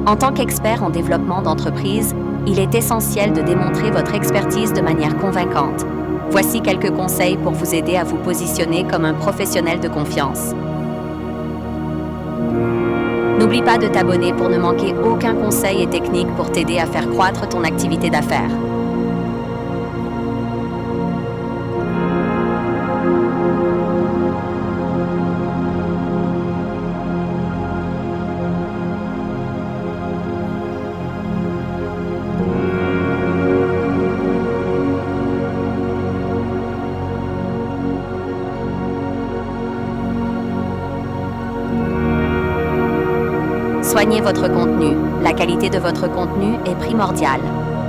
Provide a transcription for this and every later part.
En tant qu'expert en développement d'entreprise, il est essentiel de démontrer votre expertise de manière convaincante. Voici quelques conseils pour vous aider à vous positionner comme un professionnel de confiance. N'oublie pas de t'abonner pour ne manquer aucun conseil et technique pour t'aider à faire croître ton activité d'affaires. Soignez votre contenu. La qualité de votre contenu est primordiale.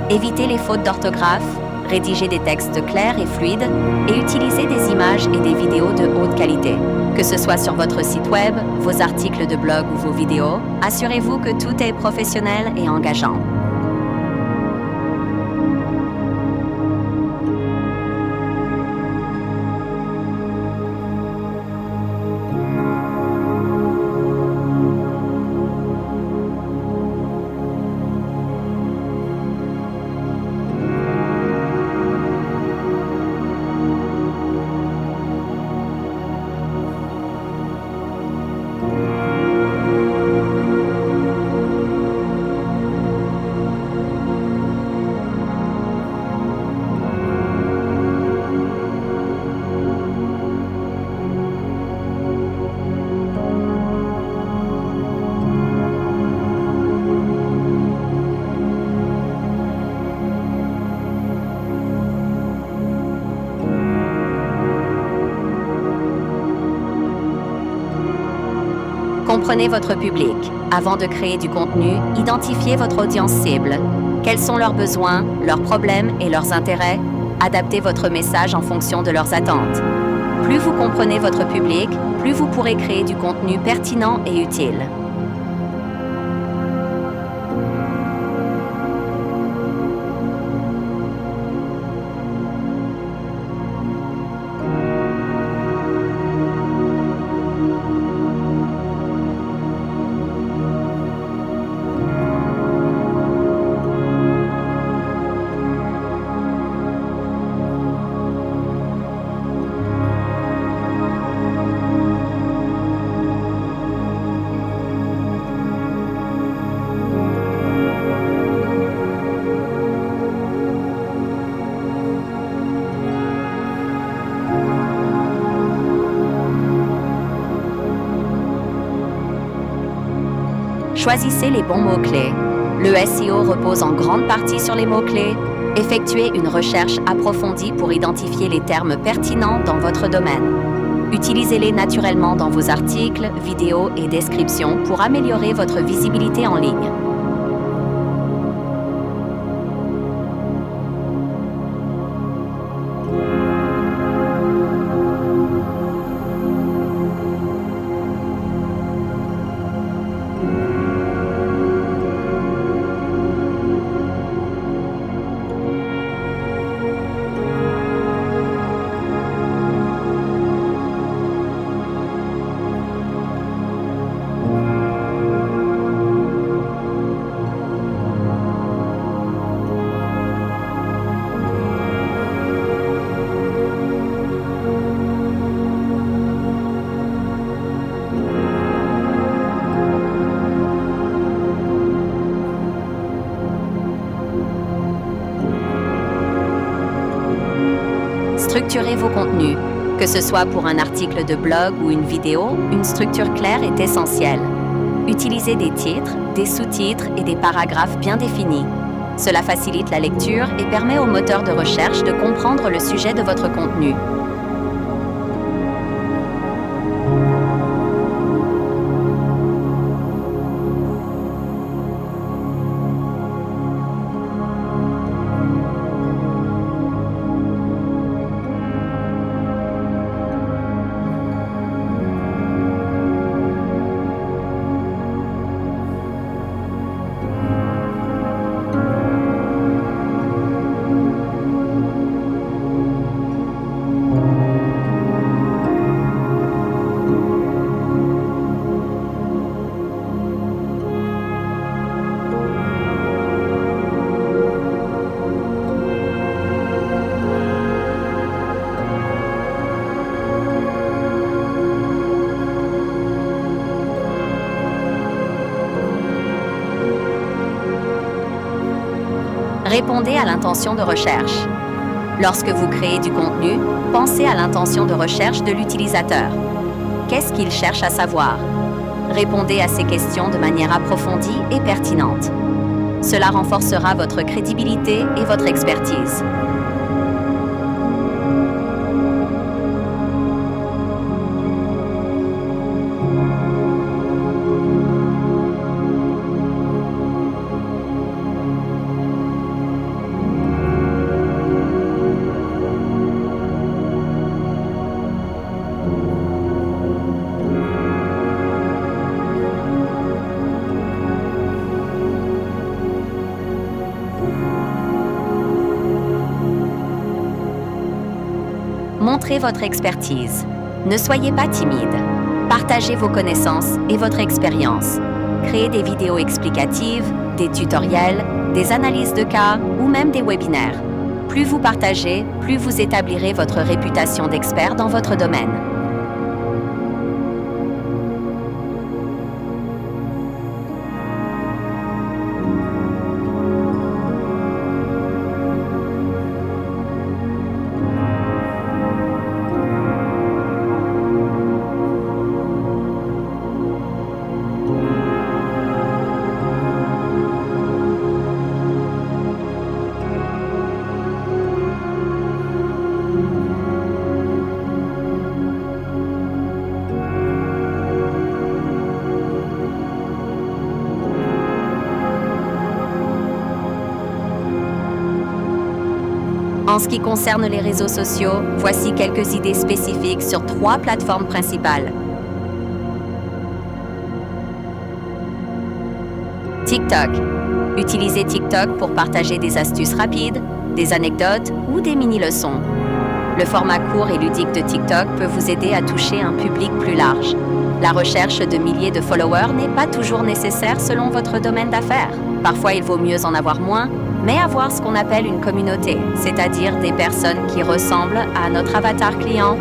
Évitez les fautes d'orthographe, rédigez des textes clairs et fluides et utilisez des images et des vidéos de haute qualité. Que ce soit sur votre site web, vos articles de blog ou vos vidéos, assurez-vous que tout est professionnel et engageant. Comprenez votre public. Avant de créer du contenu, identifiez votre audience cible. Quels sont leurs besoins, leurs problèmes et leurs intérêts? Adaptez votre message en fonction de leurs attentes. Plus vous comprenez votre public, plus vous pourrez créer du contenu pertinent et utile. Choisissez les bons mots-clés. Le SEO repose en grande partie sur les mots-clés. Effectuez une recherche approfondie pour identifier les termes pertinents dans votre domaine. Utilisez-les naturellement dans vos articles, vidéos et descriptions pour améliorer votre visibilité en ligne. Structurez vos contenus. Que ce soit pour un article de blog ou une vidéo, une structure claire est essentielle. Utilisez des titres, des sous-titres et des paragraphes bien définis. Cela facilite la lecture et permet au moteur de recherche de comprendre le sujet de votre contenu. Répondez à l'intention de recherche. Lorsque vous créez du contenu, pensez à l'intention de recherche de l'utilisateur. Qu'est-ce qu'il cherche à savoir? Répondez à ces questions de manière approfondie et pertinente. Cela renforcera votre crédibilité et votre expertise. Montrez votre expertise. Ne soyez pas timide. Partagez vos connaissances et votre expérience. Créez des vidéos explicatives, des tutoriels, des analyses de cas ou même des webinaires. Plus vous partagez, plus vous établirez votre réputation d'expert dans votre domaine. En ce qui concerne les réseaux sociaux, voici quelques idées spécifiques sur 3 plateformes principales. TikTok. Utilisez TikTok pour partager des astuces rapides, des anecdotes ou des mini-leçons. Le format court et ludique de TikTok peut vous aider à toucher un public plus large. La recherche de milliers de followers n'est pas toujours nécessaire selon votre domaine d'affaires. Parfois, il vaut mieux en avoir moins, mais avoir ce qu'on appelle une communauté, c'est-à-dire des personnes qui ressemblent à notre avatar client.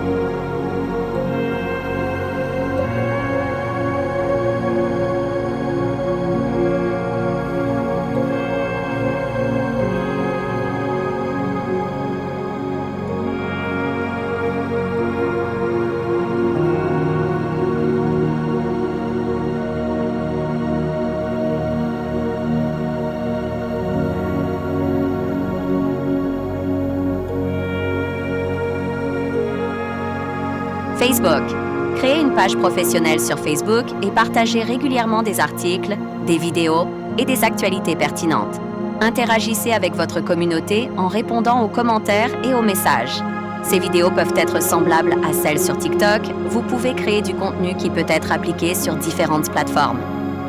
Facebook. Créez une page professionnelle sur Facebook et partagez régulièrement des articles, des vidéos et des actualités pertinentes. Interagissez avec votre communauté en répondant aux commentaires et aux messages. Ces vidéos peuvent être semblables à celles sur TikTok. Vous pouvez créer du contenu qui peut être appliqué sur différentes plateformes.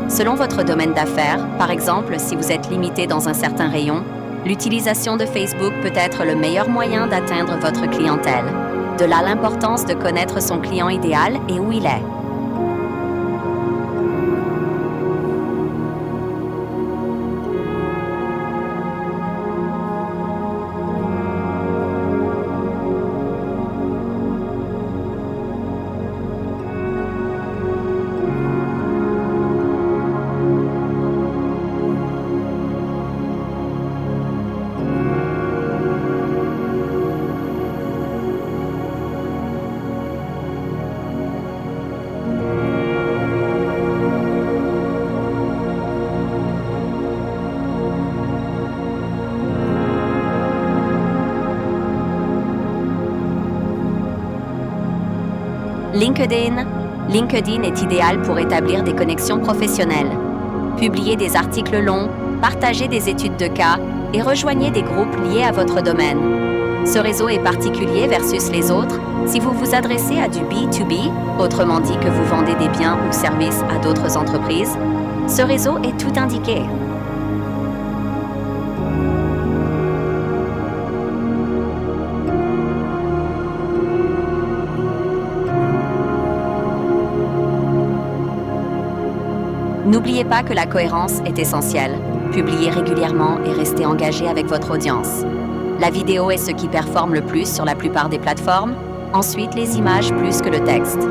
Selon votre domaine d'affaires, par exemple, si vous êtes limité dans un certain rayon, l'utilisation de Facebook peut être le meilleur moyen d'atteindre votre clientèle. De là l'importance de connaître son client idéal et où il est. LinkedIn. LinkedIn est idéal pour établir des connexions professionnelles. Publiez des articles longs, partagez des études de cas et rejoignez des groupes liés à votre domaine. Ce réseau est particulier versus les autres si vous vous adressez à du B2B, autrement dit que vous vendez des biens ou services à d'autres entreprises. Ce réseau est tout indiqué. N'oubliez pas que la cohérence est essentielle. Publiez régulièrement et restez engagé avec votre audience. La vidéo est ce qui performe le plus sur la plupart des plateformes, ensuite les images plus que le texte.